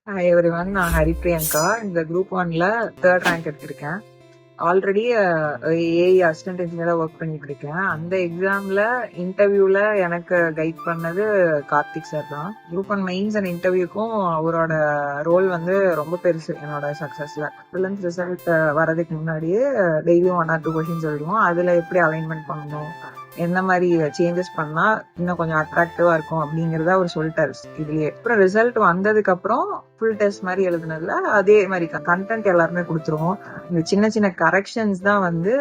Hi everyone, நான் ஹரிப்ரியங்கா. இந்த group 1ல 3rd rank எடுத்திருக்கேன். ஆல்ரெடி ஏஐ அசிஸ்டன்ட் இன்ஜினியரா ஒர்க் பண்ணிட்டு இருக்கேன். அந்த எக்ஸாம்ல இன்டர்வியூல எனக்கு கைட் பண்ணது கார்த்திக் சார் தான். குரூப் 1 மெயின்ஸ் அண்ட் இன்டர்வியூக்கும் அவரோட ரோல் வந்து ரொம்ப பெருசு என்னோட சக்சஸ்ல. ப்ரிலிம்ஸ் ரிசல்ட் வரதுக்கு முன்னாடியே டெய்லியும் 1 or 2 கொஸ்டின்ஸ் எழுதுவோம். அதுல எப்படி அலைன்மெண்ட் பண்ணணும், என்ன மாதிரி சேஞ்சஸ் பண்ணா இன்னும் கொஞ்சம் அட்ராக்டிவா இருக்கும் அப்படிங்கறத அவர் சொல்லிட்டாரு இதுலயே. அப்புறம் ரிசல்ட் வந்ததுக்கு அப்புறம் ஃபுல் டெஸ்ட் மாதிரி எழுதுனதுல அதே மாதிரி கண்டென்ட் எல்லாருமே கொடுத்துருவோம். இந்த சின்ன சின்ன கரெக்ஷன்ஸ் தான் வந்து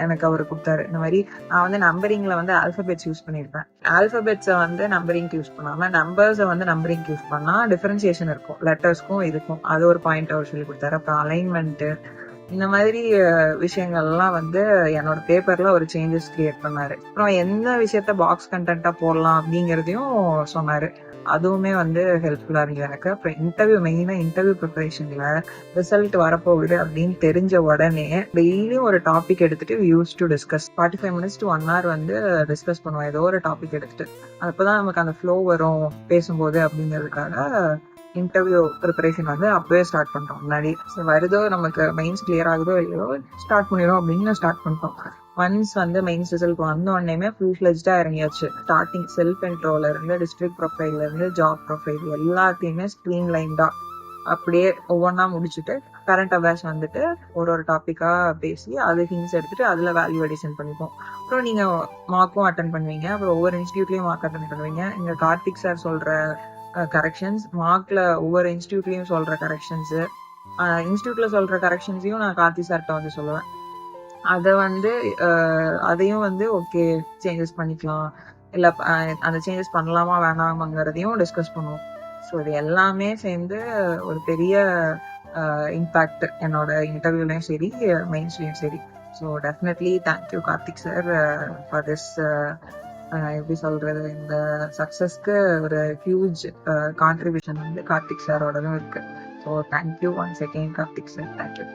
எனக்கு அவர் கொடுத்தாரு. இந்த மாதிரி நான் வந்து நம்பரிங்ல வந்து ஆல்பபெட்ஸ் யூஸ் பண்ணிருப்பேன். ஆல்பபெட்ஸை வந்து நம்பரிங் யூஸ் பண்ணாம நம்பர்ஸை வந்து நம்பரிங் யூஸ் பண்ணா டிஃபரன்சியேஷன் இருக்கும் லெட்டர்ஸ்க்கும் இதுக்கும். அது ஒரு பாயிண்ட் அவர் சொல்லி கொடுத்தாரு. அப்புறம் அலைன்மெண்ட், இந்த மாதிரி விஷயங்கள்லாம் வந்து என்னோட பேப்பர்ல ஒரு சேஞ்சஸ் கிரியேட் பண்ணாரு. அப்புறம் எந்த விஷயத்த பாக்ஸ் கண்டென்ட்டா போடலாம் அப்படிங்கறதையும் சொன்னாரு. அதுவுமே வந்து ஹெல்ப்ஃபுல்லா இருந்தது எனக்கு. அப்புறம் மெயினா இன்டர்வியூ ப்ரிப்பரேஷன்ல ரிசல்ட் வரப்போகுது அப்படின்னு தெரிஞ்ச உடனே டெய்லியும் ஒரு டாபிக் எடுத்துட்டு use to discuss 45 minutes to 1 hour வந்து டிஸ்கஸ் பண்ணுவோம். ஏதோ ஒரு டாபிக் எடுத்துட்டு அப்பதான் நமக்கு அந்த ஃப்ளோ வரும் பேசும்போது அப்படிங்கிறதுக்காக இன்டர்வியூ ப்ரிப்பரேஷன் வந்து அப்பவே ஸ்டார்ட் பண்ணிட்டோம். முன்னாடி வருதோ நமக்கு மெயின்ஸ் கிளியர் ஆகுதோ இல்லையோ ஸ்டார்ட் பண்ணிடும் அப்படின்னு ஸ்டார்ட் பண்ணிட்டோம். ஒன்ஸ் வந்து மெயின்ஸ் ரிசல்ட் வந்த உடனே ஃபுல் ஃபிளெஜ்டா இறங்கியாச்சு. ஸ்டார்டிங் செல்ஃப் இன்ட்ரோல இருந்து டிஸ்ட்ரிக்ட் ப்ரொஃபைல்ல இருந்து ஜாப் ப்ரொஃபைல் எல்லாத்தையுமே ஸ்க்ரீன் லைன்டா அப்படியே ஒவ்வொன்றா முடிச்சுட்டு கரண்ட் அஃபேர்ஸ் வந்துட்டு ஒரு டாபிக்கா பேசி அது ஹிண்ட்ஸ் எடுத்துட்டு அதுல வேல்யூ அடிஷன் பண்ணிப்போம். அப்புறம் நீங்க மார்க்கும் அட்டன் பண்ணுவீங்க. அப்புறம் ஒவ்வொரு இன்ஸ்டியூட்லயும் மார்க் அட்டன் பண்ணுவீங்க. இங்க கார்த்திக் சார் சொல்ற கரெக்ஷன்ஸ், மார்க்ல ஒவ்வொரு இன்ஸ்டியூட்லயும் சொல்ற கரெக்ஷன்ஸ், இன்ஸ்டியூட்ல சொல்ற கரெக்ஷன்ஸையும் நான் கார்த்தி சார்கிட்ட வந்து சொல்லுவேன். அதை வந்து அதையும் வந்து ஓகே சேஞ்சஸ் பண்ணிக்கலாம், இல்ல அந்த சேஞ்சஸ் பண்ணலாமா வேணாமாங்கிறதையும் டிஸ்கஸ் பண்ணுவோம். ஸோ இது எல்லாமே சேர்ந்து ஒரு பெரிய இம்பாக்ட் என்னோட இன்டர்வியூலையும் சரி மெயின்ஸ்லயும் சரி. So definitely thank you Karthik sir for this. எப்படி சொல்றது, இந்த சக்சஸ்க்கு ஒரு ஹியூஜ் கான்ட்ரிபியூஷன் வந்து கார்த்திக் சாரோடதும் இருக்கு. So thank you once again Karthik sir. Thank you.